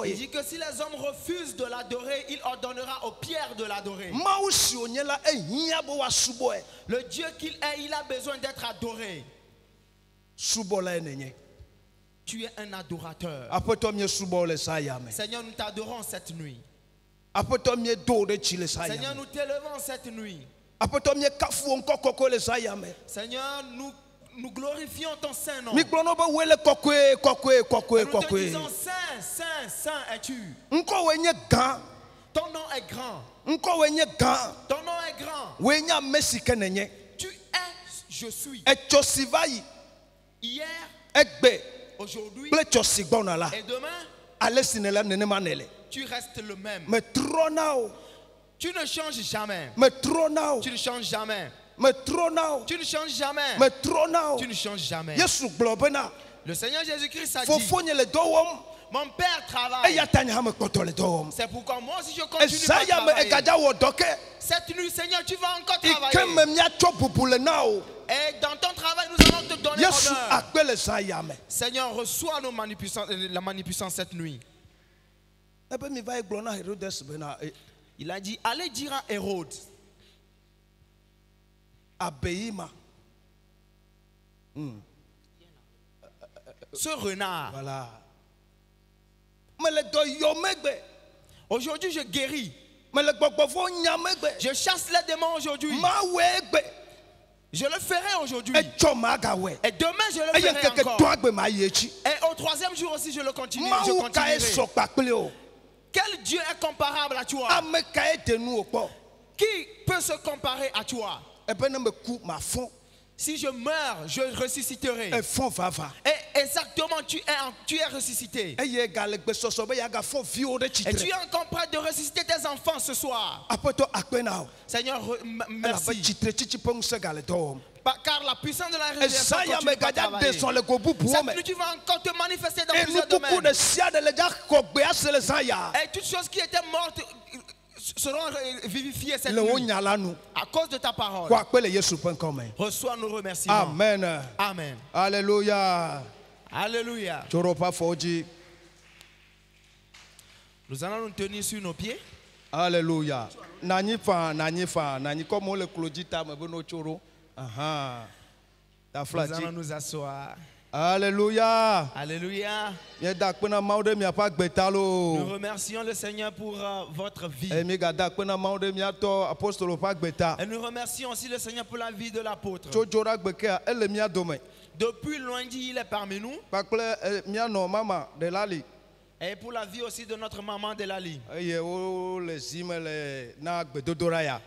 Il dit que si les hommes refusent de l'adorer, il ordonnera aux pierres de l'adorer. Le Dieu qu'il est, il a besoin d'être adoré. Tu es un adorateur. Seigneur, nous t'adorons cette nuit. Seigneur, nous t'élevons cette nuit. Seigneur, nous glorifions ton saint nom. Nous te disons saint, saint, saint es-tu. Ton nom est grand. Ton nom est grand. Tu es, je suis. Hier, aujourd'hui et demain, tu restes le même. Tu ne changes jamais. Tu ne changes jamais. Tu ne changes jamais. Tu ne changes jamais. Le Seigneur Jésus-Christ a dit, mon Père travaille. C'est pourquoi moi aussi je continue à travailler. Cette nuit, Seigneur, tu vas encore travailler. Et dans ton travail, nous allons te donner honneur. Seigneur, reçois la magnificence cette nuit. Il a dit, allez dire à Hérode. Ce renard. Voilà. Aujourd'hui, je guéris. Je chasse les démons aujourd'hui. Je le ferai aujourd'hui. Et demain, je le ferai encore. Et au troisième jour aussi, je le continuerai. Quel Dieu est comparable à toi? Qui peut se comparer à toi? Si je meurs, je ressusciterai. Et exactement, tu es ressuscité. Et tu es encore prêt de ressusciter tes enfants ce soir. Seigneur, merci. Car la puissance de la résurrection continue à travailler. Cette nuit, tu vas encore te manifester dans plusieurs domaines. Et toutes choses qui étaient mortes seront vivifiées cette nuit à cause de ta parole. Reçois nos remerciements. Amen. Amen. Alléluia. Alléluia. Nous allons nous tenir sur nos pieds. Alléluia. Nous allons nous asseoir. Alléluia. Alléluia. Nous remercions le Seigneur pour votre vie. Et nous remercions aussi le Seigneur pour la vie de l'apôtre. Depuis lundi, il est parmi nous. Et pour la vie aussi de notre maman Delali.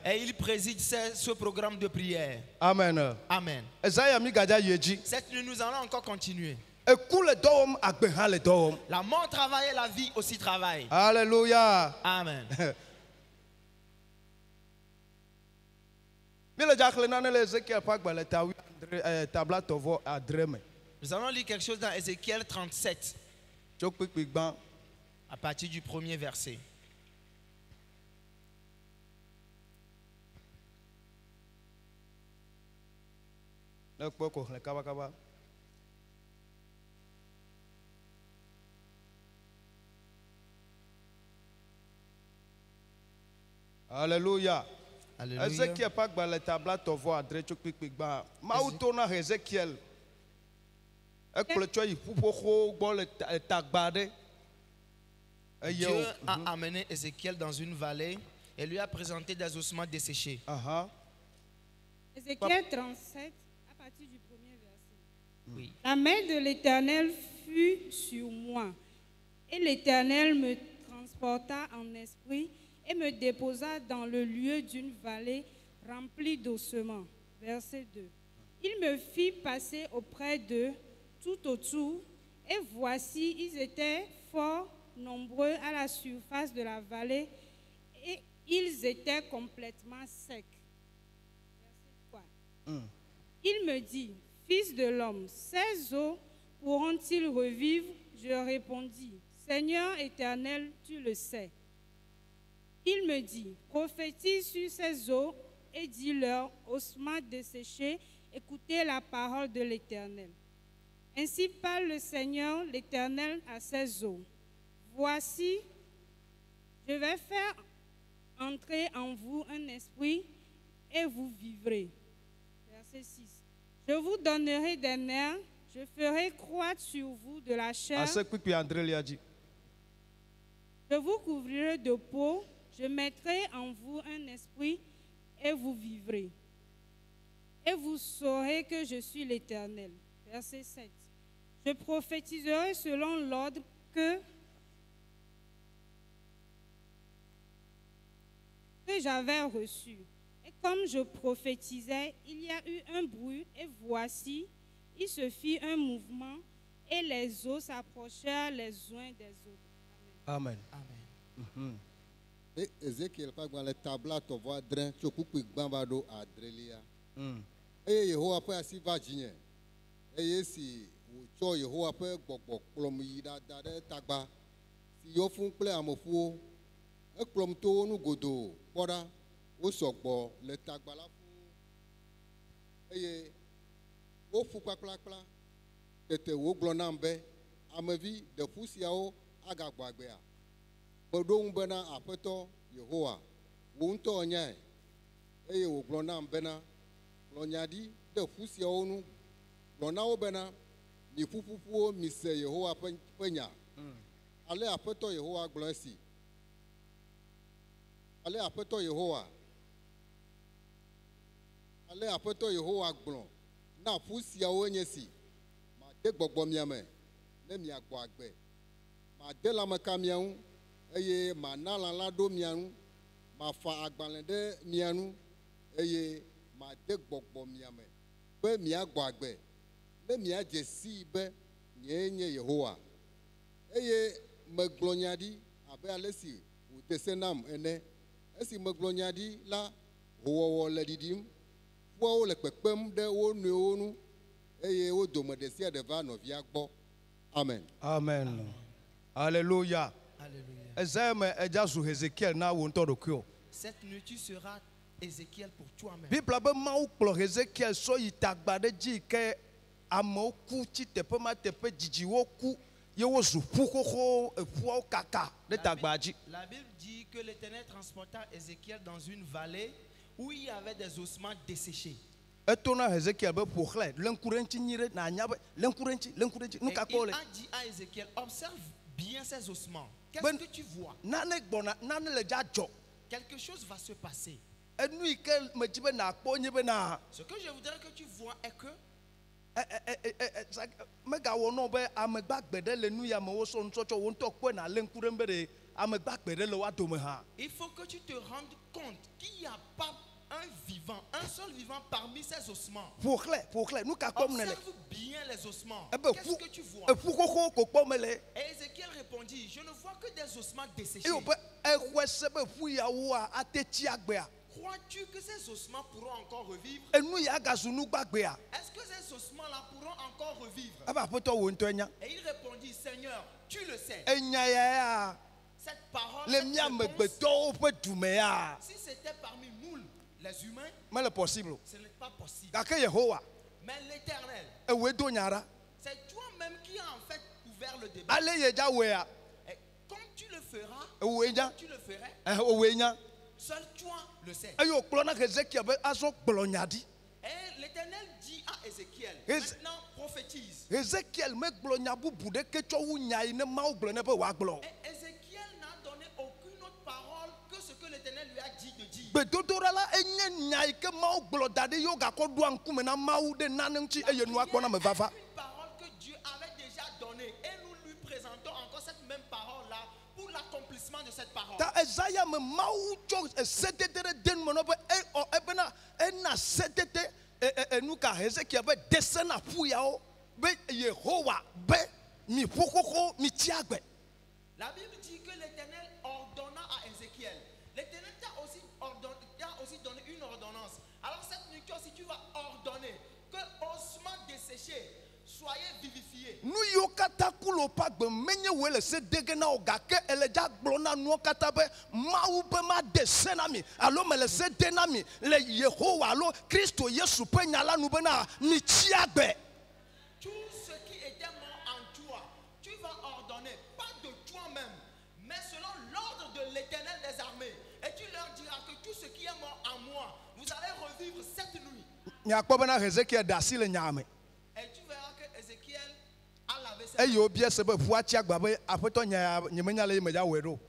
Et il préside ce programme de prière. Amen. Amen. Cette nuit, nous allons encore continuer. La mort travaille et la vie aussi travaille. Alléluia. Amen. Nous allons lire quelque chose dans Ézéchiel 37. À partir du premier verset. Alléluia. Alléluia. Ézéchiel pas que les tablettes te voient adré tu piques piques ba. Maoutona Ézéchiel. Dieu a amené Ézéchiel dans une vallée et lui a présenté des ossements desséchés. Ézéchiel 37, à partir du premier verset. Oui. La main de l'Éternel fut sur moi, et l'Éternel me transporta en esprit et me déposa dans le lieu d'une vallée remplie d'ossements. Verset 2. Il me fit passer auprès d'eux tout autour, et voici, ils étaient fort nombreux à la surface de la vallée, et ils étaient complètement secs. Verset 3. Il me dit, fils de l'homme, ces eaux pourront-ils revivre? Je répondis, Seigneur éternel, tu le sais. Il me dit, prophétise sur ces eaux et dis-leur, ossements desséchés, écoutez la parole de l'Éternel. Ainsi parle le Seigneur l'Éternel à ces eaux. Voici, je vais faire entrer en vous un esprit et vous vivrez. Verset 6. Je vous donnerai des nerfs, je ferai croître sur vous de la chair. Je vous couvrirai de peau, je mettrai en vous un esprit et vous vivrez. Et vous saurez que je suis l'Éternel. Verset 7. Je prophétiserai selon l'ordre que j'avais reçu. Et comme je prophétisais, il y a eu un bruit, et voici, il se fit un mouvement, et les eaux s'approchèrent les uns des autres. Amen. Amen. Et Ézéchiel, par exemple, les tableaux, tu vois, drain, tu peux bambado à Drelia. Et Yehowa peut assis vaginer. Et si tu as Yehowa peut bok plomida d'ade tagba. Si yo fun ple amofo, e plom to nu godo, poda, o sokbo le tagba la fu. Et o fu kpakpakpa. Tete wo glonambe, amevi de fusiao agagbagbe a. Bodo bena apeto Yehowa, wo nto nya e wo glonambe na glonyadi de fusiao nu glonao bena ni fufufuo mi se Yehowa penya. Ale apeto Yehowa glonsi. Ale apeto Yehowa. Ale apeto Yehowa glon. Na fusiao nyesi. Ma de gbogbo miame. Ne mi agbo agbe. Ma de la mekamiaun. Eye ma na la do mianu. Ma fa agbalende de mianu. Eye ma de gbogbo miame. Be mi agbo agbe. Ne mi ajesi be nye Yehowa. Eye meglonyadi abe alesi ou tesenam ene. Esi meglonyadi la ho le didim. Fo le pepem de wo nu. Eye wo dome de sia de va novia gbo. Amen. Amen. Alléluia. Alléluia. Cette nuit tu seras Ézéchiel pour toi-même. Bible abe mawu kplɔ Ézéchiel so yi tagbade dzi ke amewo ku tsi teƒe ma teƒe dzidziwo ku ye wozu ƒu xoxo eƒuawo kaka ɖe tagbadzi. La Bible dit que l'Éternel transporta Ézéchiel dans une vallée où il y avait des ossements desséchés. Etona Ézéchiel be ƒoxlẽ le ŋku ɖe ŋuti nyui ɖe na nya be le ŋku ɖe ŋuti nu kakɔ le. Il a dit à Ézéchiel, observe bien ces ossements. Qu'est-ce que tu vois? Nane gbɔna nane le dza dzɔ. Quelque chose va se passer. Enu yi ke me dzi be na kpɔ nye be na. Ce que je voudrais que tu vois est que megawɔ nɔ be ame gbagbe ɖe le nu ya me wosɔ nutsɔtsɔ wo ŋutɔ kpɔe na le ŋku ɖem be ɖe ame gbagbe ɖe le wa dome hã. Il faut que tu te rendes compte qu'il n'y a pas un vivant, un seul vivant parmi ces ossements. Ƒoxlẽ nu ka kpɔm ne le. Observe bien les ossements. Ebe Qu'est-ce que tu vois? Eƒu xoxo ko kpɔm le. Et Ézéchiel répondit, je ne vois que des ossements desséchés. Eyo be exɔe se be ƒu yawoa ate tsi agbea. Crois-tu que ces ossements pourront encore revivre? Enu ya gazu nu gbagbea. Est-ce que ces ossements-là pourront encore revivre? Ebe aƒetɔ wo ŋutɔ nya. Et il répondit, Seigneur, tu le sais. Enya ya. Cette parole, Le mia megbetɔwo ƒe dume ya. si c'était parmi nous, les humains, Mele possible. ce n'est pas possible. Gake Yehowa. Mais l'Éternel, Ewoe do nya ɖa. c'est toi-même qui as en fait ouvert le débat. Ale ye dza wɔea. Et comme tu le feras, Ewoe nya. comme tu le ferais, Ewoe nya. seul toi le sais. Eyo kplɔ na Ézéchiel be azɔ gblɔ nya ɖi. Et l'Éternel dit à Ézéchiel, Éz- maintenant prophétise. Ézéchiel megblɔ nya bubu ɖeke tsɔ wu nya yi ne Mawu gblɔ ne be wòagblɔ. Et Ézéchiel n'a donné aucune autre parole que ce que l'Éternel lui a dit de dire. Gbedodoɖa la enye nya yi ke Mawu gblɔ da ɖi ye wogakɔ ɖoa ŋkume na Mawu ɖe nane ŋuti eye nua kpɔna me vava. Une parole que Dieu avait déjà donnée et nous lui présentons encore cette même parole-là pour l'accomplissement de cette parole. Ta Ezaya me Mawu tsɔ sedede ɖe de nume na be ebena ena sedede enu ka Ézéchiel be dese na ƒu yawo be Yehowa be mi ƒu xoxo mi tsi agbe. La Bible dit que l'Éternel ordonna à Ézéchiel. L'Éternel t'a aussi donné une ordonnance. Alors cette nuit aussi tu vas ordonner que ossements desséchés soyez vivifiés. Nu yiwo katã ku le woƒe agbe menye woe le se de ge na wo gake ele dza gblɔ na nuwo katã be Mawu be ma de se na mi alo mele se de na mi le Yehowa alo Kristo Yesu ƒe nya la nu bena mi tsi agbe. Tout ce qui tu verras que Ézéchiel a lavé ses mains.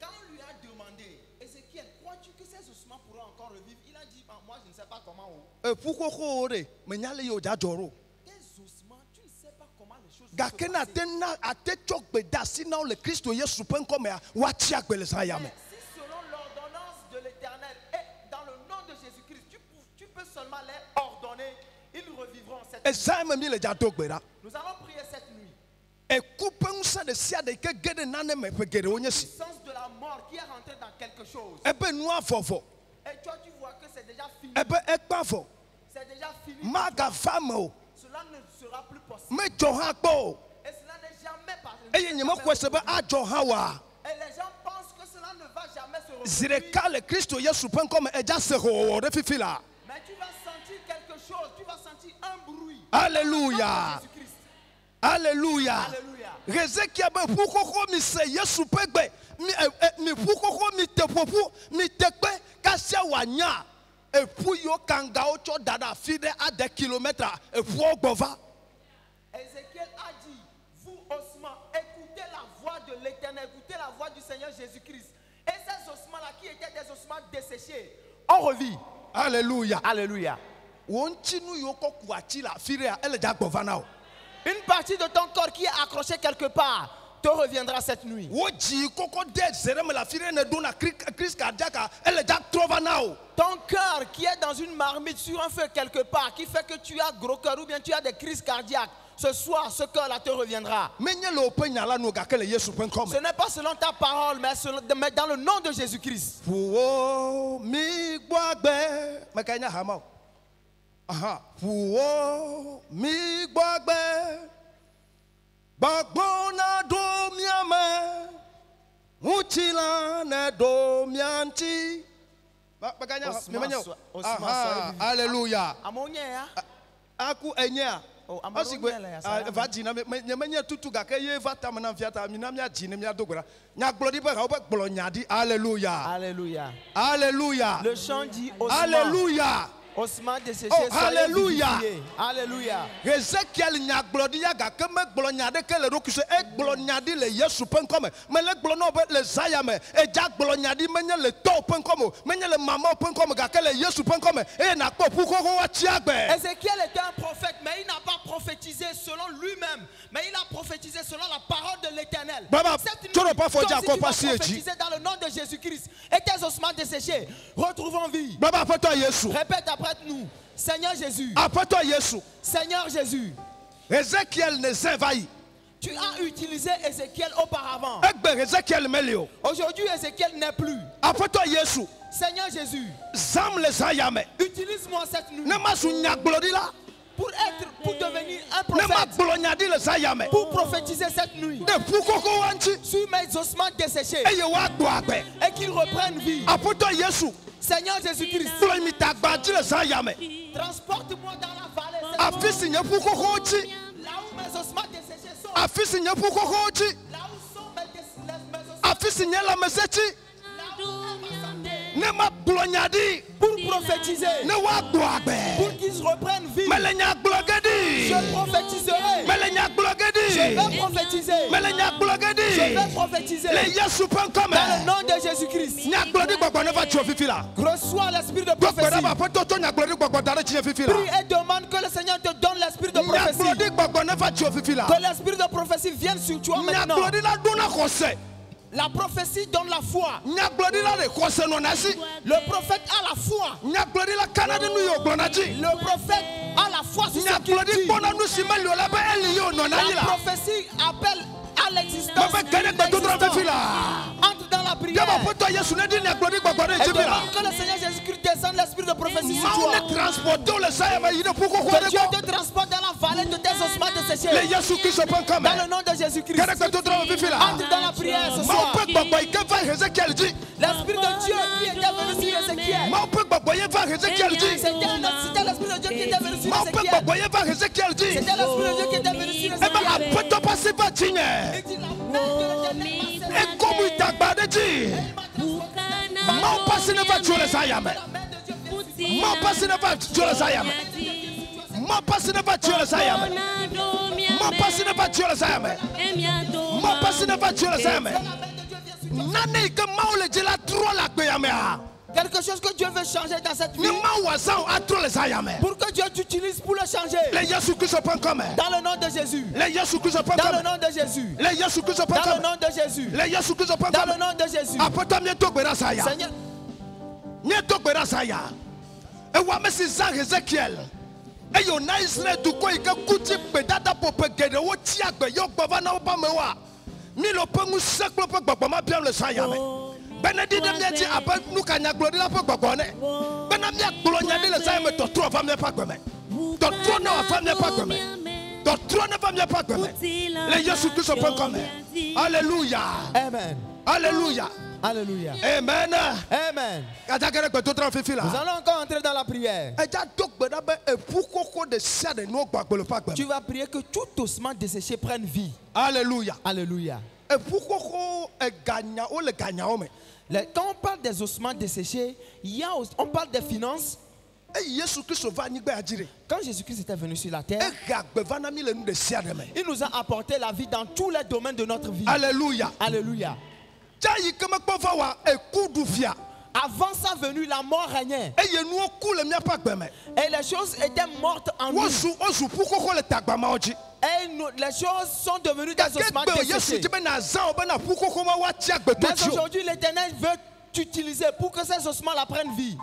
Quand on lui a demandé, Ézéchiel, crois-tu que ces ossements pourront encore revivre? Il a dit, moi je ne sais pas comment. Tes ossements, tu ne sais pas comment les choses se passent. Mais si selon l'ordonnance de l'Éternel et dans le nom de Jésus-Christ, tu peux seulement les ordonner, ils revivront cette nuit. Nous allons prier cette nuit. La puissance de la mort qui est rentrée dans quelque chose. Et toi, tu vois que c'est déjà fini. C'est déjà fini. Cela ne sera plus possible. Et cela n'est jamais passé. Et les gens pensent que cela ne va jamais se reproduire. Mais tu vas sentir quelque chose. Tu vas sentir un bruit. Alléluia. Alléluia. Ézéchiel a dit, vous ossements, écoutez la voix de l'Éternel, écoutez la voix du Seigneur Jésus-Christ. Et ces ossements-là qui étaient des ossements desséchés, on revit. Alléluia. Alléluia. Une partie de ton corps qui est accrochée quelque part te reviendra cette nuit. Ton cœur qui est dans une marmite sur un feu quelque part, qui fait que tu as gros cœur ou bien tu as des crises cardiaques, ce soir, ce cœur-là te reviendra. Ce n'est pas selon ta parole, mais dans le nom de Jésus-Christ. Alléluia. Alléluia. Alléluia. Le chant dit Alléluia. Osman desséché, Alléluia. Alléluia. Ezekiel nyagblɔdia gake megblɔ nya ɖeke le ɖokui se egblɔ nya ɖi le Yesu ƒe ŋkɔme mele gblɔ na wo be le Zaya me edza gblɔ nya ɖi menye le tɔwo ƒe ŋkɔme o menye le mamawo ƒe ŋkɔme gake le Yesu ƒe ŋkɔme eye nakpɔ ƒu xoxo atsi agbe. Ézéchiel était un prophète mais il n'a pas prophétisé selon lui-même mais il a prophétisé selon la parole de l'Éternel. Cette nuit, toi aussi tu vas prophétiser dans le nom de Jésus-Christ et tes ossements desséchés retrouvons vie. Répète après nous. Seigneur Jésus. Seigneur Jésus. Tu as utilisé Ézéchiel auparavant. Aujourd'hui Ézéchiel n'est plus. Seigneur Jésus. Utilise-moi cette nuit. Pour devenir un prophète. Pour prophétiser cette nuit. Sur mes ossements desséchés. Et qu'ils reprennent vie. Seigneur Jésus-Christ. Transporte-moi dans la vallée. Là où mes ossements desséchés sont. Là où sont mes ossements. Pour prophétiser. Pour qu'ils reprennent vie. Je prophétiserai. Je vais prophétiser. Je vais prophétiser. Dans le nom de Jésus-Christ. Reçois l'esprit de prophétie. Prie et demande que le Seigneur te donne l'esprit de prophétie. Que l'esprit de prophétie vienne sur toi maintenant. La prophétie donne la foi. Le prophète a la foi. Le prophète a la foi sur ce qu'il dit. La prophétie appelle à l'existence. Entre dans la prière. Et demande que le Seigneur Jésus-Christ descende l'esprit de prophétie sur toi. Que Dieu te transporte dans la vallée de tes ossements desséchés. Dans le nom de Jésus-Christ. Entre dans la prière ce soir. L'esprit de Dieu qui était venu sur Ézéchiel. C'était l'esprit de Dieu qui était venu sur Ézéchiel. C'était l'esprit de Dieu qui était venu sur Ézéchiel. Mon passé ne va tuer le Sayam. Mon passé ne va tuer le Sayam. Mon passé ne va tuer le Sayam. Nani que maule de la trop la Kuyamea. Quelque chose que Dieu veut changer dans cette vie. Pour que Dieu t'utilise pour le changer. Dans le nom de Jésus. Dans le nom de Jésus. Dans le nom de Jésus. Dans le nom de Jésus. Seigneur. Ezekiel. Et yon a Israël du quoi il kuti bedada pope gede wo tiagbe yo gbava na oba mewa. Mi lo pengu seklo pe gbagba ma bien le sayame. Benedi de mieti apa nu kanya glori la pe gbagba ne. Bena mi aklonya de le sayame to tro fa me pa gbeme. To tro na fa me pa gbeme. To tro na fa me pa gbeme. Le Jésus Christ peut comme. Alléluia. Amen. Alléluia. Alléluia. Amen. Amen. Nous allons encore entrer dans la prière. Tu vas prier que tout ossement desséché prenne vie. Alléluia. Alléluia. Quand on parle des ossements desséchés, on parle des finances. Quand Jésus-Christ était venu sur la terre, il nous a apporté la vie dans tous les domaines de notre vie. Alléluia. Alléluia. Avant sa venue, la mort régnait. Et les choses étaient mortes en nous. Et les choses sont devenues des ossements desséchés. Mais aujourd'hui, l'Éternel veut t'utiliser pour que ces ossements la prennent vie.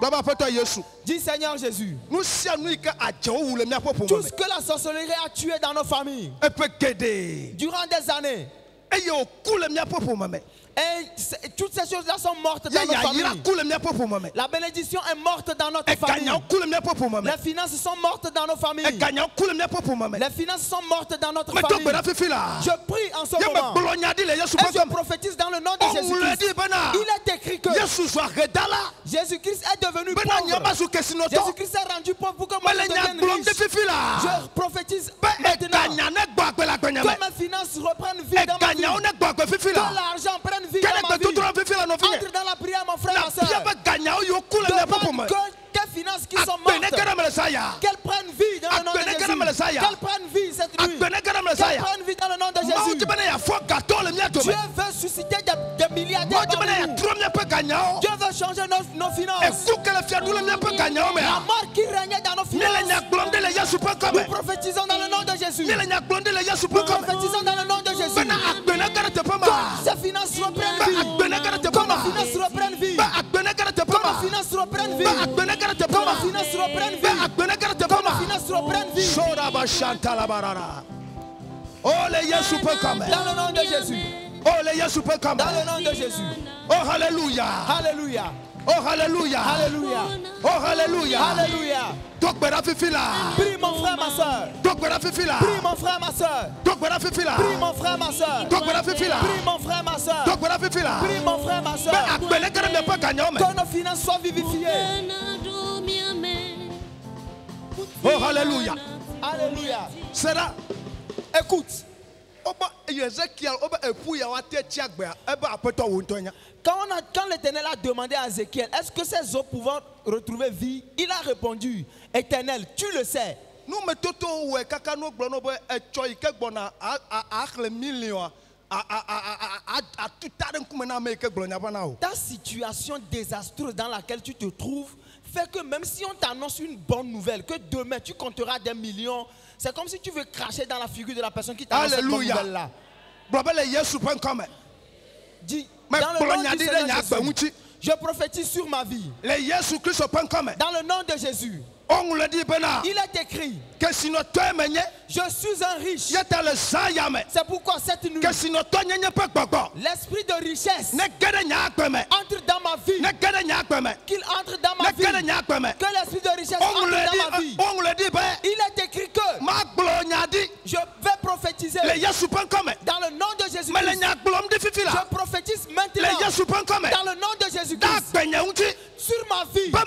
Dis Seigneur Jésus. Tout ce que la sorcellerie a tué dans nos familles durant des années. Et toutes ces choses-là sont mortes dans nos familles. La bénédiction est morte dans notre famille. Les finances sont mortes dans nos familles. Les finances sont mortes dans notre famille. Je prie en ce moment. Et je prophétise dans le nom de Jésus-Christ. Il est écrit que Jésus-Christ est devenu pauvre. Jésus-Christ est rendu pauvre pour que moi je devienne riche. Je prophétise maintenant que mes finances reprennent vie dans ma vie. Que l'argent prenne vie dans ma vie. Entre dans la prière, mon frère, ma soeur. Demande que tes finances qui sont mortes, qu'elles prennent vie dans le nom de Jésus. Qu'elles prennent vie cette nuit. Qu'elles prennent vie dans le nom de Jésus. Dieu veut susciter des milliardaires parmi nous. Dieu veut changer nos finances. La mort qui régnait dans nos finances, nous prophétisons dans le nom de Jésus. Nous prophétisons dans le nom de Jésus. Que ces finances reprennent vie. Que nos finances reprennent vie. Que nos finances reprennent vie. Que nos finances reprennent vie. Que nos finances reprennent vie. Oh, les Jésus peut quand même. Dans le nom de Jésus. Oh, les Jésus peut quand même. Dans le nom de Jésus. Oh, alléluia. Alléluia. Oh, alléluia. Alléluia. Oh, alléluia. Alléluia. Prie mon frère, ma soeur. Prie mon frère, ma soeur. Prie mon frère, ma soeur. Prie mon frère, ma soeur. Prie mon frère, ma soeur. Que nos finances soient vivifiées. Oh, alléluia. Alléluia. Sera. Écoute. Quand l'Éternel a demandé à Ézéchiel, est-ce que ces eaux pouvaient retrouver vie? Il a répondu, Éternel, tu le sais. Ta situation désastreuse dans laquelle tu te trouves fait que même si on t'annonce une bonne nouvelle, que demain tu compteras des millions, c'est comme si tu veux cracher dans la figure de la personne qui t'annonce cette bonne nouvelle-là. Dis, dans le nom du Seigneur Jésus, je prophétise sur ma vie. Dans le nom de Jésus. Il est écrit, je suis un riche. C'est pourquoi cette nuit, l'esprit de richesse entre dans ma vie. Qu'il entre dans ma vie. Que l'esprit de richesse entre dans ma vie. Il est écrit que je vais prophétiser dans le nom de Jésus-Christ. Je prophétise maintenant dans le nom de Jésus-Christ sur ma vie. Que je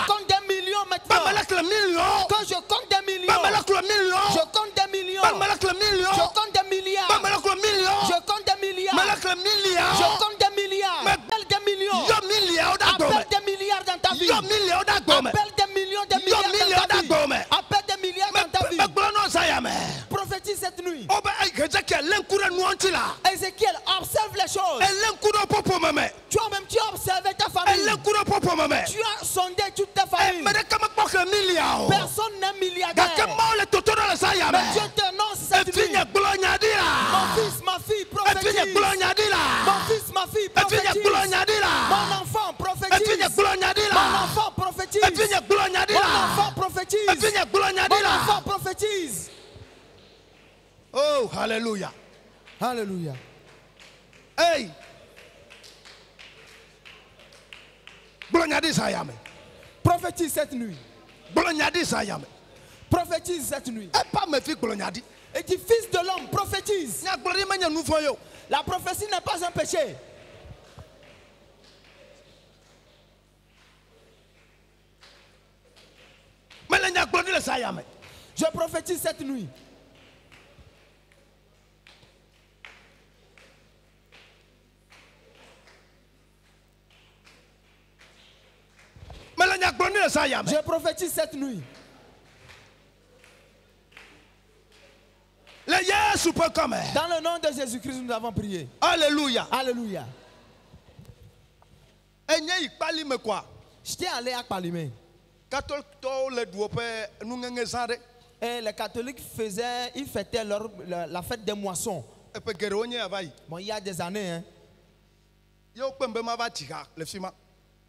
compte des millions maintenant. Que je compte des millions. Je compte des millions. Je compte des milliards. Je compte des milliards. Je compte des milliards. Appelle des millions. Appelle des milliards dans ta vie. Appelle des millions dans ta vie. Appelle Ézéchiel, observe les choses. Toi-même, tu as observé ta famille. Tu as sondé toute ta famille. Personne n'est milliardaire. Mais Dieu t'annonce cette nuit. Mon fils, ma fille, prophétise. Mon fils, ma fille, prophétise. Mon enfant, prophétise. Mon enfant, prophétise. Mon enfant, prophétise. Mon enfant, prophétise. Oh, hallelujah. Alléluia. Hey. Prophétise cette nuit. Prophétise cette nuit. Et dit, fils de l'homme, prophétise. La prophétie n'est pas un péché. Je prophétise cette nuit. Je prophétise cette nuit. Dans le nom de Jésus-Christ, nous avons prié. Alléluia. Alléluia. J'étais allé à Palimé. Et les catholiques fêtaient la fête des moissons. Bon, il y a des années. Hein.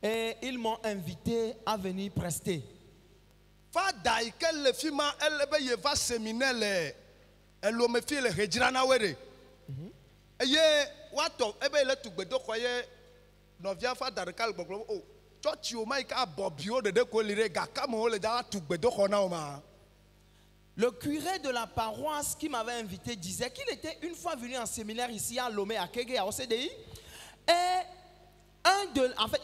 Et ils m'ont invité à venir prester. Le curé de la paroisse qui m'avait invité disait qu'il était une fois venu en séminaire ici à Lomé, à Kégué, à OCDI. Et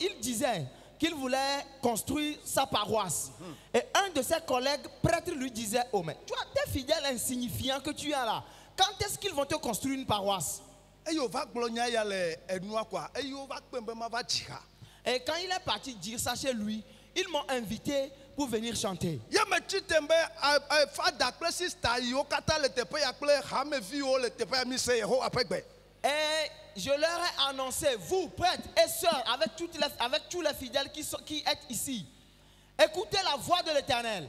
il disait qu'il voulait construire sa paroisse. Et un de ses collègues prêtres lui disait, oh mais tu as tes fidèles insignifiants que tu as là. Quand est-ce qu'ils vont te construire une paroisse? Et quand il est parti dire ça chez lui, ils m'ont invité pour venir chanter. Et je leur ai annoncé, vous prêtres et sœurs, avec tous les fidèles qui êtes ici, écoutez la voix de l'Éternel.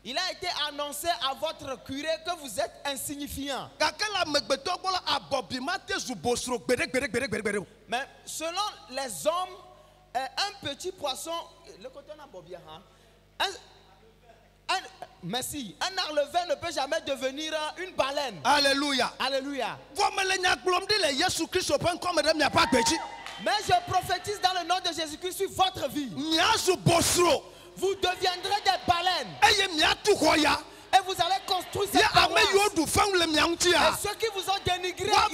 Il a été annoncé à votre curé que vous êtes insignifiant. Mais selon les hommes, un petit poisson, le côté merci. Un arlevain ne peut jamais devenir une baleine. Alléluia. Alléluia. Mais je prophétise dans le nom de Jésus-Christ sur votre vie. Vous deviendrez des baleines. Et vous allez construire cette paroisse. Et ceux qui vous ont dénigré hier,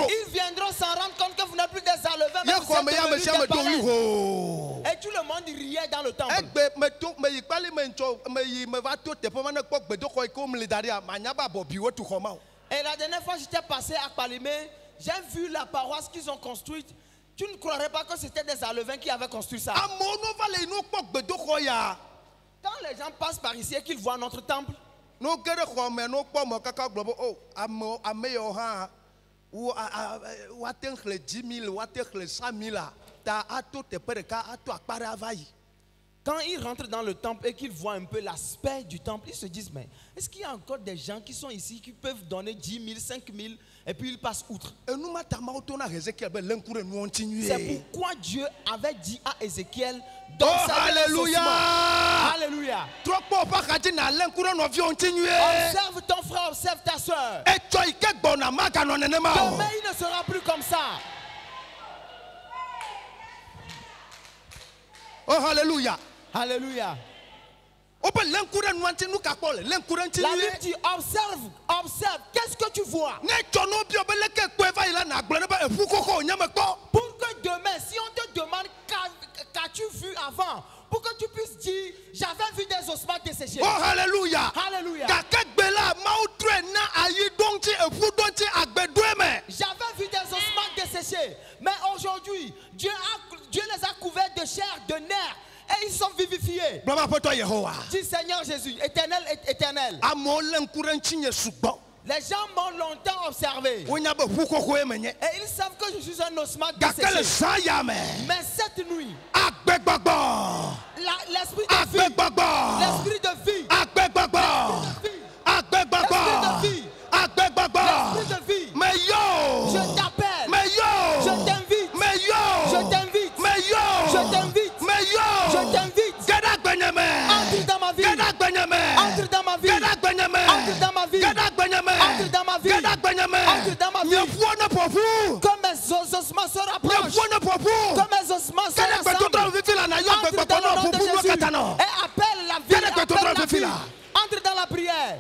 ils viendront s'en rendre compte que vous n'êtes plus des alevins, mais vous êtes devenus des baleines. Et tout le monde riait dans le temple. Et la dernière fois j'étais passé à Palimé, j'ai vu la paroisse qu'ils ont construite. Tu ne croirais pas que c'était des alevins qui avaient construit ça. Quand les gens passent par ici et qu'ils voient notre temple, quand ils rentrent dans le temple et qu'ils voient un peu l'aspect du temple, ils se disent, mais est-ce qu'il y a encore des gens qui sont ici qui peuvent donner 10 000, 5 000 et puis ils passent outre? C'est pourquoi Dieu avait dit à Ézéchiel, alléluia. Alléluia. Observe ton frère, observe ta soeur. Demain, il ne sera plus comme ça. Oh, alléluia. Alléluia. La Bible dit, observe, observe. Qu'est-ce que tu vois? Pour que demain, si on te demande qu'as-tu vu avant, pour que tu puisses dire, j'avais vu des ossements desséchés. Oh, alléluia. Alléluia. J'avais vu des ossements desséchés. Mais aujourd'hui, Dieu les a couverts de chair, de nerfs. Et ils sont vivifiés. prier. Dis Seigneur Jésus, éternel, éternel. Les gens m'ont longtemps observé. Et ils savent que je suis un osma desséché. Mais cette nuit, l'esprit de vie, l'esprit de vie, je t'appelle, je t'invite, je t'invite, je t'invite, je t'invite. Entre dans ma vie, entre dans ma vie, entre dans ma vie, entre dans ma vie, entre dans ma vie. Comme mes ossements se rapprochent, comme mes ossements se rassemblent, entre dans le nom de Jésus et appelle la vie, appelle la vie. Entre dans la prière.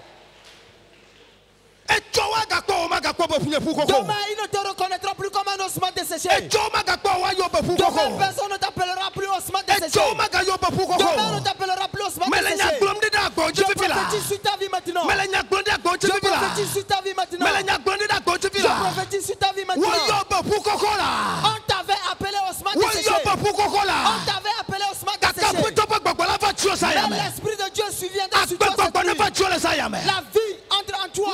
Demain, il ne te reconnaîtra plus comme un ossement desséché. Demain, personne ne t'appellera plus ossement desséché. Demain, on ne t'appellera plus ossement desséché. Je prophétise sur ta vie maintenant. Je prophétise sur ta vie maintenant. Je prophétise sur ta vie maintenant. On t'avait appelé ossement desséché. On t'avait appelé ossement desséché. Mais l'Esprit de Dieu surviendra sur toi cette nuit. La vie entre en toi.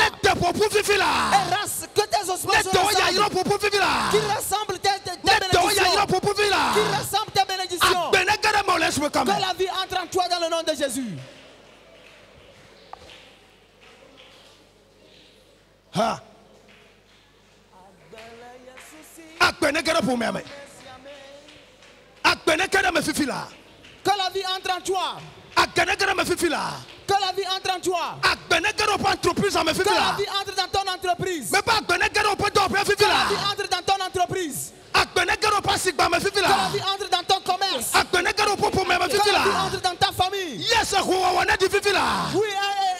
Que tes ossements se ressemblent. Qui ressemblent tes bénédictions. Qui ressemblent tes bénédictions. Que la vie entre en toi dans le nom de Jésus. Que la vie entre en toi. Que la vie entre en toi. Que la vie entre dans ton entreprise. Que la vie entre dans ton entreprise. Que la vie entre dans ton commerce. Que la vie entre dans ta famille. Oui,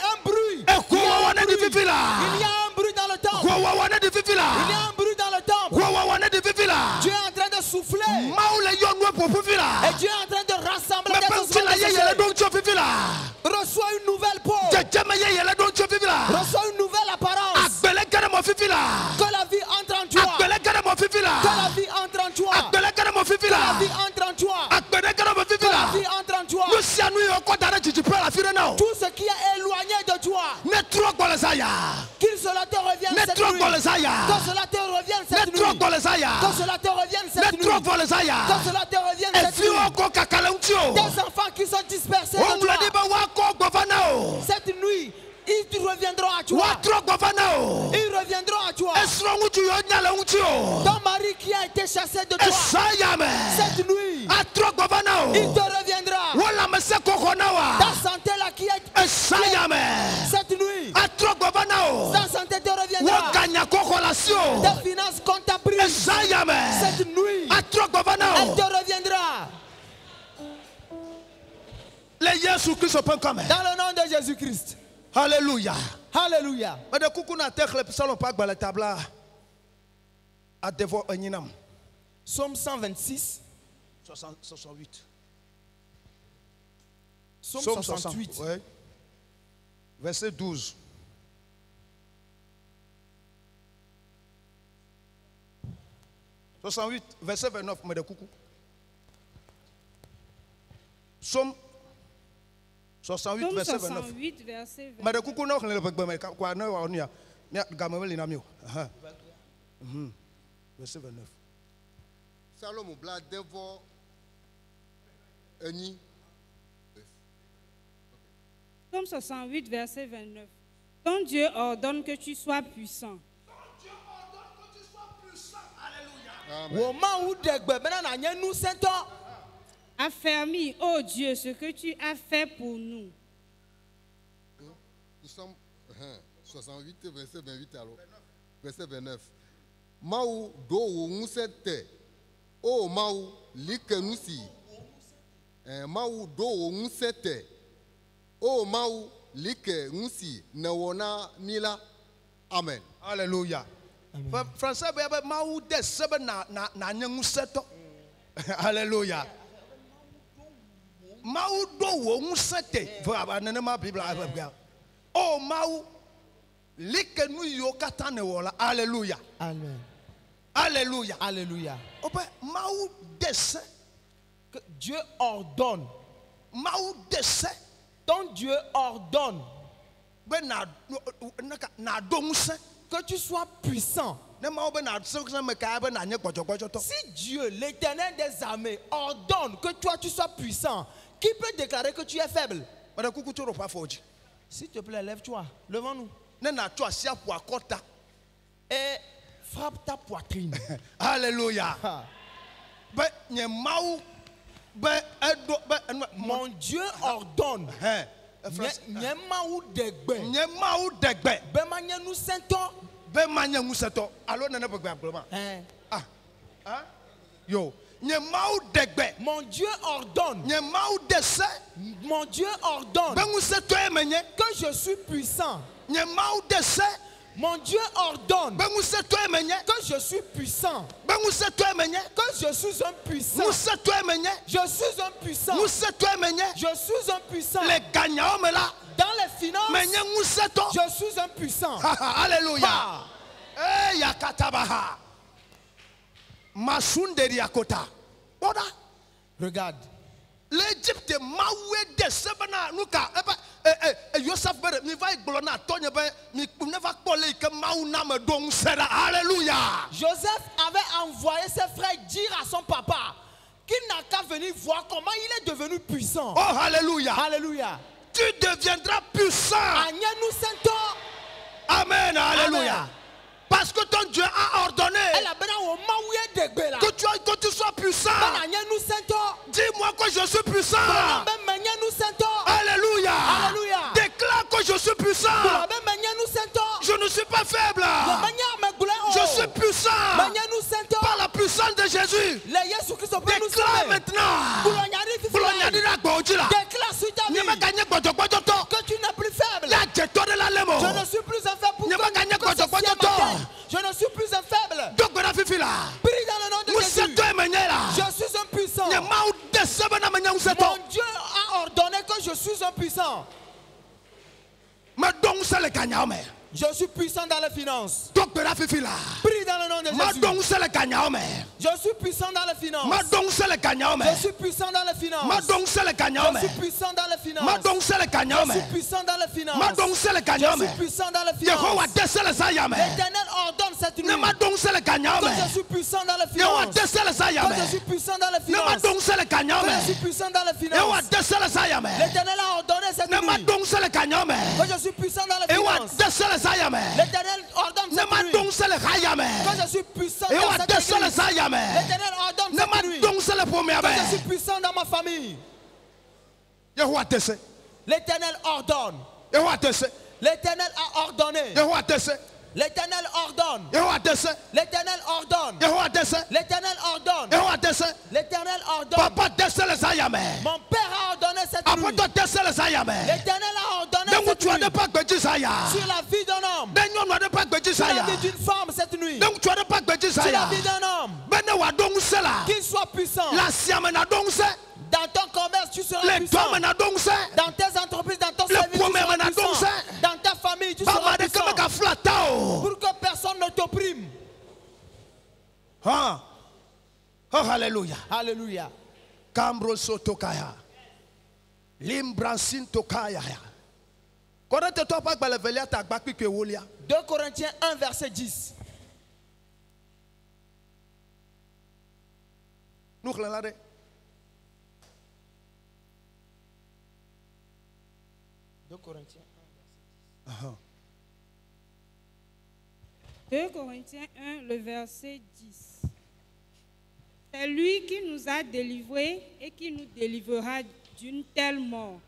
un bruit. Il y a un bruit dans le temple. Il y a un bruit dans le temple. Dieu est en train de souffler. Et Dieu est en train de rassembler des ossements. Reçois une nouvelle peau. Reçois une nouvelle apparence. Que la vie entre en toi. Que la vie entre en toi. Que la vie entre en toi. Que la vie entre en toi. Tout ce qui est éloigné de toi. Qu'il cela te revienne cette nuit. Que cela te revienne cette nuit. Que cela te revienne cette nuit. Que cela te revienne cette nuit. Des enfants qui sont dispersés de toi. Cette nuit, ils reviendront à toi. Ils reviendront à toi. Ton mari qui a été chassé de toi. Cette nuit, il te reviendra. Ta santé là qui est cette nuit, ta santé te reviendra. Tes finances qu'on t'a pris cette nuit, elle te reviendra. Dans le nom de Jésus-Christ. Alléluia. Alléluia. Psaume 126. 68. Psaume 68. Ouais. Verset 12. « 68, verset 29, Psaume 68, verset 29. Verset 29. Salomon bla devo eni. Psaume 68, verset 29. Ton Dieu ordonne que tu sois puissant. Affermis, ô Dieu, ce que tu as fait pour nous. Nous sommes 68, verset 28 alors. Verset 29. Maou do ou sete. O Maou like nous si. Maou do ou sete. O Maou like nous si. Nawona mila. Amen. Alléluia. Français, Maou des sebe na nyanguseto. Alléluia. Maou do ou sete. Nene Bible. Oh Maou like nous yo katane wala. Alléluia. Amen. Alléluia. Alléluia. Maou des. Que Dieu ordonne Ton Dieu ordonne que tu sois puissant. Si Dieu, l'Éternel des armées, ordonne que toi tu sois puissant, qui peut déclarer que tu es faible? S'il te plaît, lève-toi, levons-nous. Et frappe ta poitrine. Alléluia. Mon Dieu ordonne. Mon Dieu ordonne. Mon Dieu ordonne que je suis puissant. Mon Dieu ordonne que je suis puissant. Que je suis un puissant. Je suis un puissant. Je suis un puissant. Dans les finances, je suis un puissant. Alléluia. Regarde. L'Égypte Joseph avait envoyé ses frères dire à son papa qu'il n'a qu'à venir voir comment il est devenu puissant. Oh, alléluia. Alléluia. Tu deviendras puissant. Amen. Alléluia. Parce que ton Dieu a ordonné que tu sois puissant. Dis-moi que je suis puissant. Alléluia. Déclare que je suis puissant. Je ne suis pas faible. Je suis puissant. Par la puissance de Jésus. Déclare maintenant. Déclare sur ta vie que tu n'es plus faible. Je ne suis plus un faible pour que je ne suis plus un faible. Prie dans le nom de Jésus. Je suis un puissant. Mon Dieu a ordonné que je suis un puissant. Je suis puissant dans les finances. Prie dans le nom de Jésus. Je suis puissant dans les finances. Je suis puissant dans les finances. Je suis puissant dans les finances. Je suis puissant dans les finances. Je suis puissant dans les finances. L'Éternel ordonne cette nuit que je suis puissant dans les finances. Que je suis puissant dans les finances. Que je suis puissant dans les finances. L'Éternel a ordonné cette nuit que je suis puissant dans les finances. L'Éternel ordonne cette nuit que je suis puissant dans cette église. L'Éternel ordonne cette nuit que je suis puissant dans ma famille. L'Éternel ordonne. L'Éternel a ordonné. L'Éternel ordonne. L'Éternel ordonne. L'Éternel ordonne. L'Éternel ordonne. Mon père a ordonné cette nuit. L'Éternel a ordonné cette nuit sur la vie d'un homme, sur la vie d'une femme cette nuit, sur la vie d'un homme, qu'il soit puissant. Dans ton commerce, tu seras puissant. Dans tes entreprises, dans ton service, tu seras puissant. Dans ta famille, tu seras puissant. Pour que personne ne t'opprime. Oh, alléluia. Alléluia. Cambro sotokaya. Limbransin tokaya. 2 Corinthiens 1 verset 10. Nous regardons. 2 Corinthiens 1 verset 10. 2 Corinthiens 1, le verset 10. C'est lui qui nous a délivrés et qui nous délivrera d'une telle mort.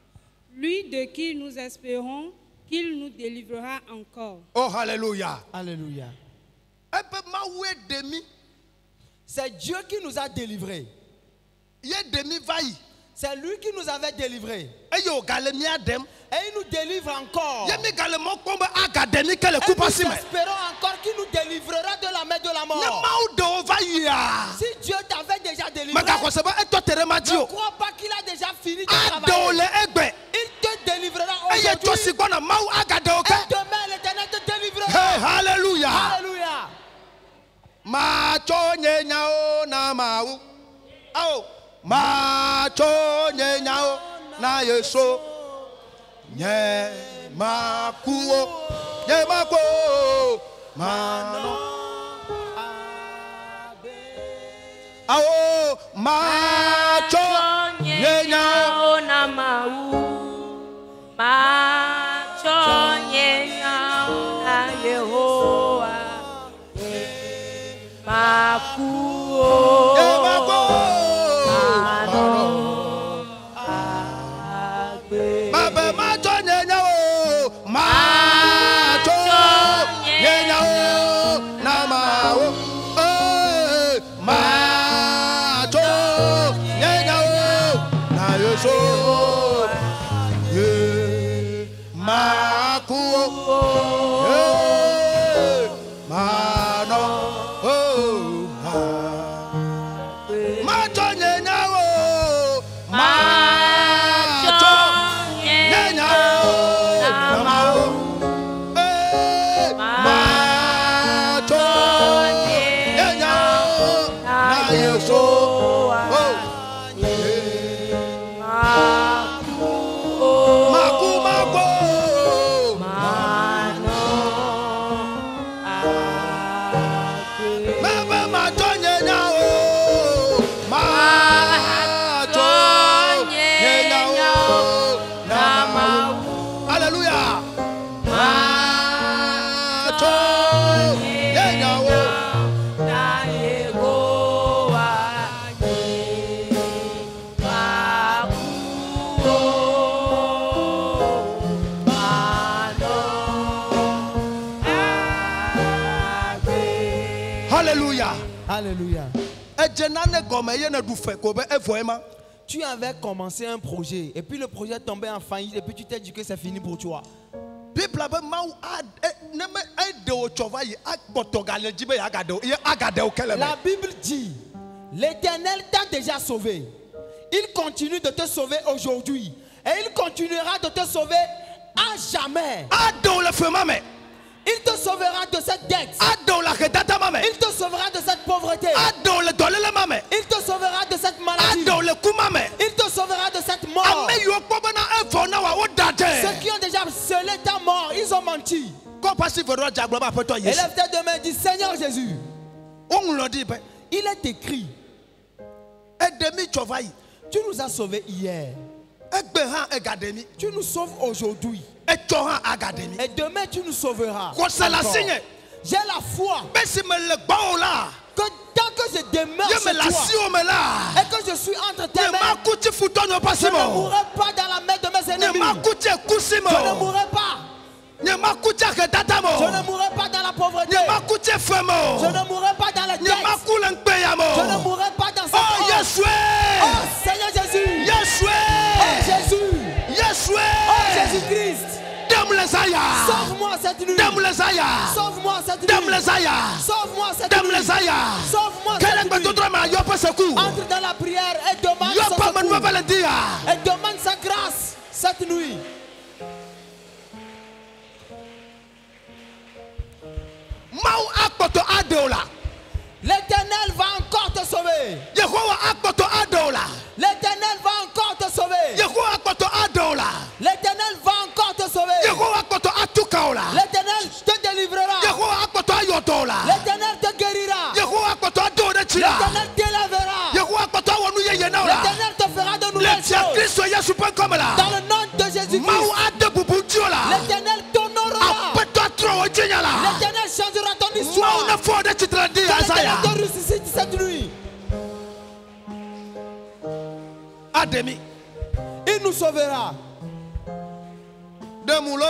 Lui de qui nous espérons qu'il nous délivrera encore. Oh, alléluia. Alléluia. C'est Dieu qui nous a délivrés. C'est lui qui nous avait délivrés. Et il nous délivre encore. Et nous espérons encore qu'il nous délivrera de la main de la mort. Si Dieu t'avait déjà délivré, ne crois pas qu'il a déjà fini de travailler. Il te délivrera aujourd'hui. Et demain, l'Éternel te délivrera. Hey, alléluia. Alléluia. na yeso nye makuo nye mako mano ao macho nyenya na mau macho nyenya na Yehowa makuo nye mako mabe macho nyenya o macho nyenya o na mau macho nyenya o na yeso makuo mano macho nyenya o Alléluia. Tu avais commencé un projet et puis le projet est tombé en faillite et puis tu t'es dit que c'est fini pour toi. La Bible dit, l'Éternel t'a déjà sauvé. Il continue de te sauver aujourd'hui et il continuera de te sauver à jamais. Il te sauvera de cette dette. Il te sauvera de cette pauvreté. Il te sauvera de cette maladie. Il te sauvera de cette mort. Ceux qui ont déjà scellé ta mort, ils ont menti. Élève tes deux mains et dis, Seigneur Jésus, il est écrit, tu nous as sauvés hier. Tu nous sauves aujourd'hui. Et demain tu nous sauveras. J'ai la foi que tant que je demeure chez toi et que je suis entre tes mains, je ne mourrai pas dans la main de mes ennemis. Je ne mourrai pas. Je ne mourrai pas dans la pauvreté. Je ne mourrai pas dans la dette. Je ne mourrai pas dans cette mort. Oh Seigneur Jésus. Oh Jésus. Oh Jésus-Christ. Sauve-moi cette nuit. Sauve-moi cette nuit. Sauve-moi cette nuit. Sauve-moi cette nuit. Entre dans la prière et demande son secours. Et demande sa grâce cette nuit. L'Éternel va encore te sauver. L'Éternel va encore te sauver. L'Éternel va encore te sauver. L'Éternel te délivrera. L'Éternel te guérira. L'Éternel t'élèvera. L'Éternel te fera de nouvelles choses. Dans le nom de Jésus-Christ. L'Éternel t'honorera. L'Éternel changera ton histoire. L'Éternel te ressuscite cette nuit. Il nous sauvera. Demulo,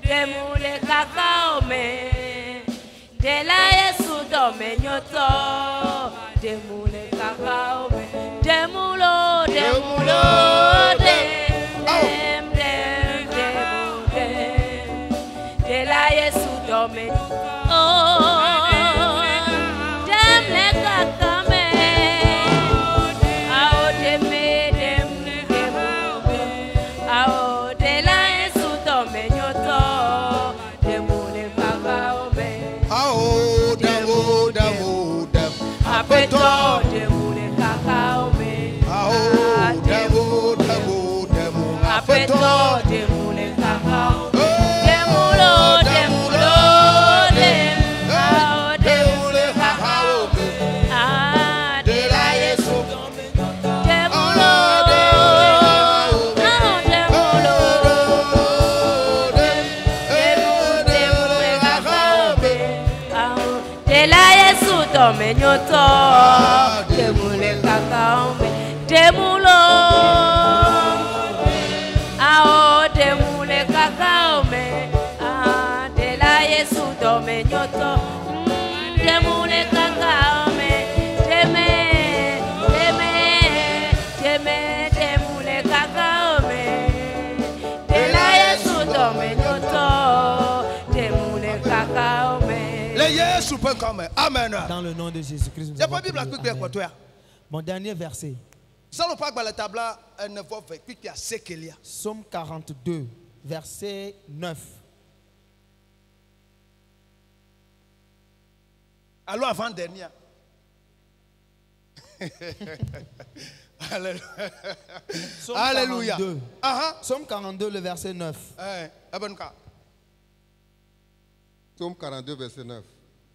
demule kakao me, de la Yesu dome nyoto, demule kakao me, demulo, demulo, de la Yesu dome, oh, demule kakao me, ao deme, ao de la Yesu dome nyoto, demule kakao me, ao demo, apeto, demule kakao me, ao demo, apeto, demule kakao, demulo, demulo, ao demule kakao, de la Yesu dome nyoto, demulo, demule kakao me, de la Yesu dome nyoto, demule kakao me, demulo, ao demule kakao me, de la Yesu dome nyoto, demule kakao me, demule kakao me, de la Yesu dome nyoto, demule kakao me. le Yesu peut comme amen. Dans le nom de Jésus-Christ. J'ai pas Bible à quitter quoi toi. Mon dernier verset. Ça ne pas le tableau ne va faire quitter à ce qu'il y a. Psaume 42, verset 9. Alors avant dernier. Psaume Alléluia. 42. Aha. Psaume 42, le verset 9. Psaume 42, verset 9.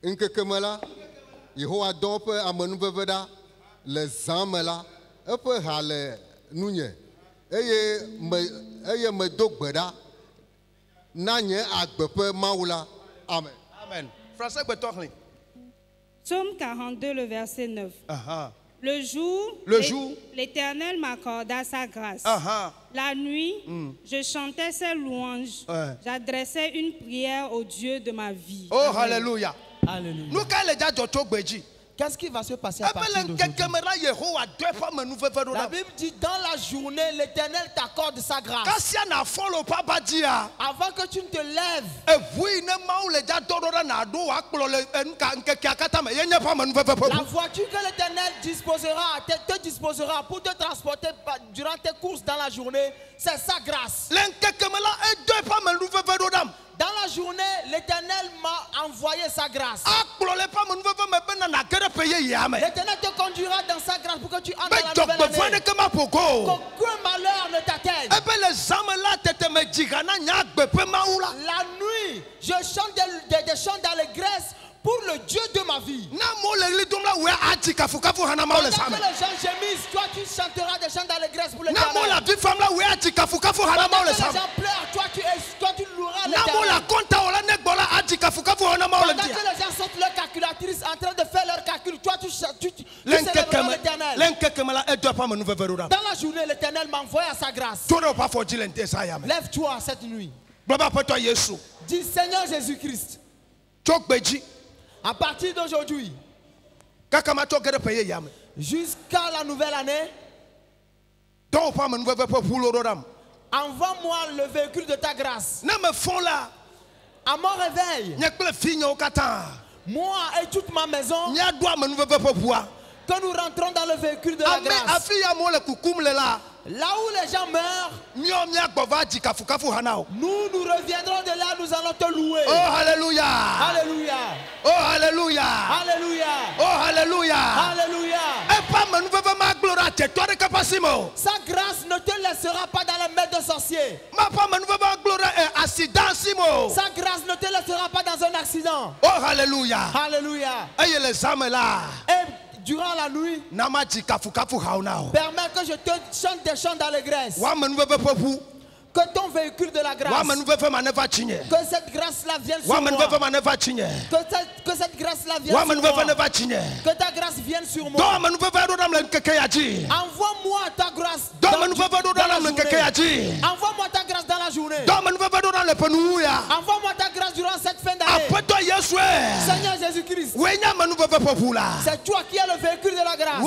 Inke kemela, Yehowa dompe amenu veveda, le zamela, epe hale nunye, eye me dogbeda, nanye agbepe maula. Amen. Amen. Français Betorli. Psaume 42, le verset 9. Aha. Le jour, l'Éternel m'accorda sa grâce. Aha. La nuit, je chantais ses louanges. Ouais. J'adressais une prière au Dieu de ma vie. Oh, alléluia. Alléluia. Nous, quand les gens d'Otogbeji, Qu'est-ce qui va se passer à partir d'aujourd'hui? La Bible dit dans la journée, l'Éternel t'accorde sa grâce. Avant que tu ne te lèves, la voiture que l'Éternel te disposera pour te transporter durant tes courses dans la journée, c'est sa grâce. Dans la journée, l'Éternel m'a envoyé sa grâce. L'Éternel te conduira dans sa grâce pour que tu entres dans la nouvelle année. Qu'aucun malheur ne t'atteigne. La nuit, je chante des chants d'allégresse pour le Dieu de ma vie. Pendant que les gens gémissent, toi tu chanteras des chants d'allégresse pour l'Éternel. Pendant que les gens pleurent, toi tu loueras l'Éternel. Pendant que les gens sortent leur calculatrice en train de faire leur calcul, toi tu célébreras l'Éternel. Dans la journée, l'Éternel m'envoie à sa grâce. Lève-toi cette nuit. Dis Seigneur Jésus-Christ, à partir d'aujourd'hui, jusqu'à la nouvelle année, envoie-moi le véhicule de ta grâce. À mon réveil, moi et toute ma maison, que nous rentrons dans le véhicule de la grâce. Là où les gens meurent, nous reviendrons de là, nous allons te louer. Oh alléluia. Alléluia. Oh alléluia. Alléluia. Oh alléluia. Alléluia. Sa grâce ne te laissera pas dans les mains de sorciers. Sa grâce ne te laissera pas dans un accident. Oh alléluia. Alléluia. Et les âmes là. Durant la nuit, permets que je te chante des chants d'allégresse. Que ton véhicule de la grâce. Que cette grâce-là vienne sur moi. Que cette grâce-là vienne sur moi. Que ta grâce vienne sur moi. Envoie-moi ta grâce dans la journée. Envoie-moi ta grâce dans la journée. Envoie-moi ta grâce durant cette fin d'année. Seigneur Jésus-Christ. C'est toi qui es le véhicule de la grâce.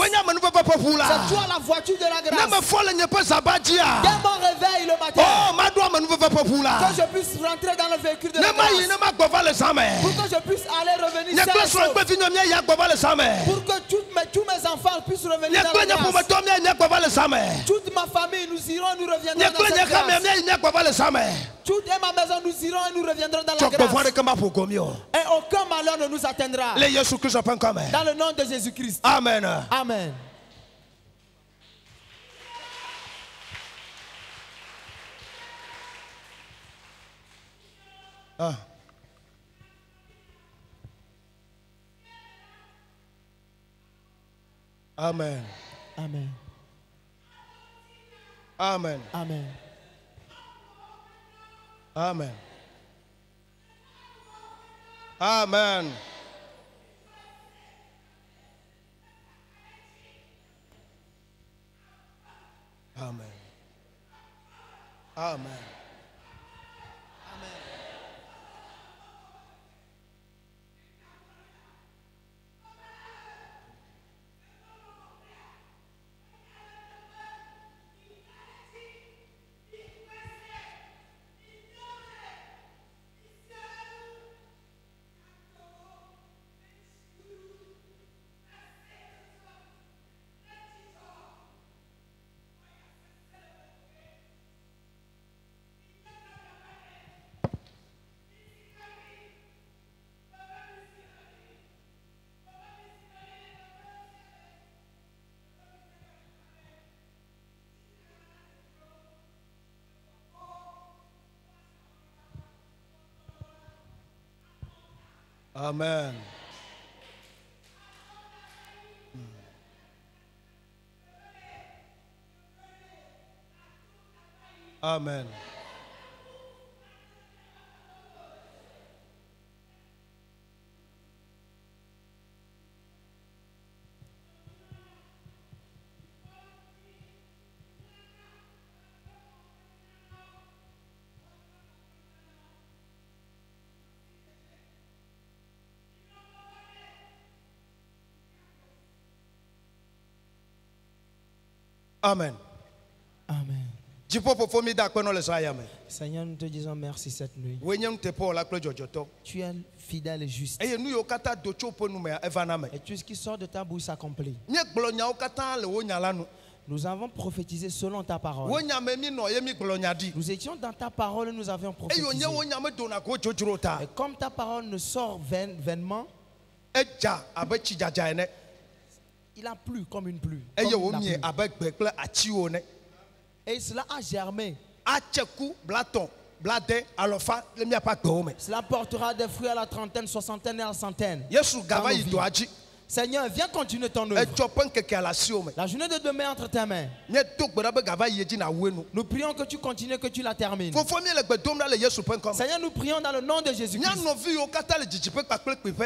C'est toi la voiture de la grâce. Dès mon réveil le matin. Que je puisse rentrer dans le véhicule de la grâce. Pour que je puisse aller revenir pour que tous mes enfants puissent revenir dans la grâce. Toute ma famille, nous irons, nous reviendrons dans cette grâce. Toute ma maison, nous irons et nous reviendrons dans la grâce. Et aucun malheur ne nous atteindra. Dans le nom de Jésus-Christ. Amen. Amen. Amen. Amen. Amen. Amen. Amen. Amen. Amen. Amen. Amen. Amen. Amen. Amen. Seigneur, nous te disons merci cette nuit. Tu es fidèle et juste. Et tout ce qui sort de ta bouche s'accomplit. Nous avons prophétisé selon ta parole. Nous étions dans ta parole et nous avions prophétisé. Et comme ta parole ne sort vainement, il a plu comme une pluie. Et cela a germé. Cela portera des fruits à la trentaine, soixantaine et à la centaine. Seigneur, viens continuer ton œuvre. La journée de demain entre tes mains. Nous prions que tu continues, que tu la termines. Seigneur, nous prions dans le nom de Jésus-Christ.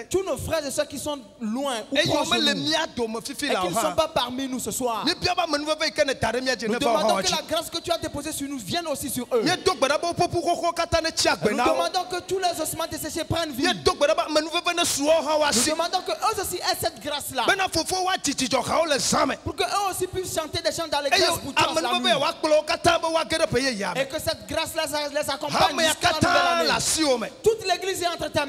Tous nos frères et ceux qui sont loin ou proches de nous, et qui ne sont pas parmi nous ce soir, nous demandons que la grâce que tu as déposée sur nous vienne aussi sur eux. Nous demandons que tous les ossements desséchés prennent vie. Nous demandons que eux aussi aient cette grâce-là. Pour que eux aussi puissent chanter des chants dans l'église pour toute la nuit. Et que cette grâce-là les accompagne jusqu'à la nouvelle année. Toute l'église est entre tes mains.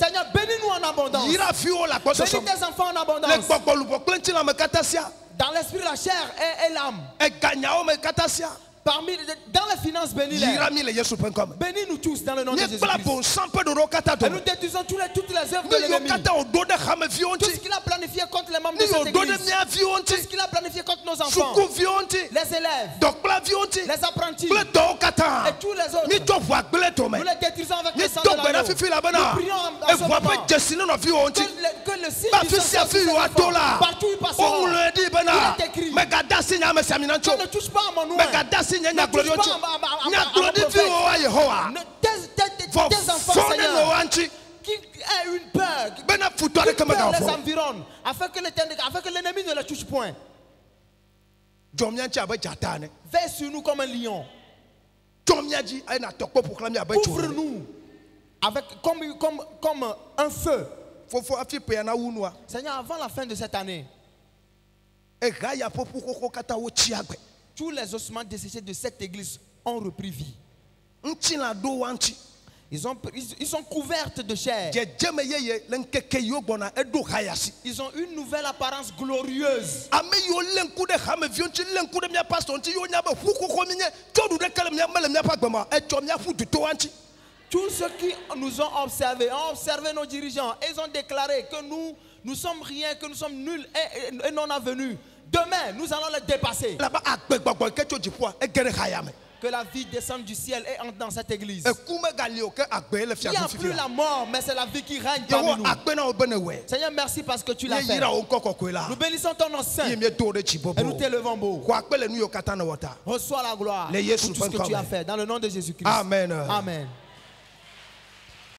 Seigneur, bénis-nous en abondance. Bénis tes enfants en abondance. Dans l'esprit, la chair et l'âme. Dans les finances, bénis-les. Bénis-nous tous dans le nom de Jésus-Christ. Et nous détruisons toutes les œuvres de l'ennemi. Tout ce qu'il a planifié contre les membres de cette église. Tout ce qu'il a planifié contre nos enfants. Les élèves. Les apprentis. Et tous les autres. Nous les détruisons avec le sang de l'agneau. nous prions en ce moment que le signe du Saint-Esprit partout où il passera. Il est écrit qu'on ne touche pas à mon oint, ne touche pas à tes enfants, Seigneur, qui a une peur, qui peur les environs, afin que l'ennemi ne les touche point. Veille sur nous comme un lion. Ouvre-nous comme un feu. Seigneur, avant la fin de cette année, tous les ossements desséchés de cette église ont repris vie. Ils sont couvertes de chair. Ils ont une nouvelle apparence glorieuse. Tous ceux qui nous ont observé nos dirigeants. Ils ont déclaré que nous sommes rien, que nous sommes nuls et non avenus. Demain, nous allons les dépasser. Que la vie descende du ciel et entre dans cette église. Il n'y a plus la mort, mais c'est la vie qui règne parmi nous. Seigneur, merci parce que tu l'as fait. Nous bénissons ton nom saint et nous t'élevons beau. Reçois la gloire pour tout ce que tu as fait. Dans le nom de Jésus-Christ. Amen. Amen.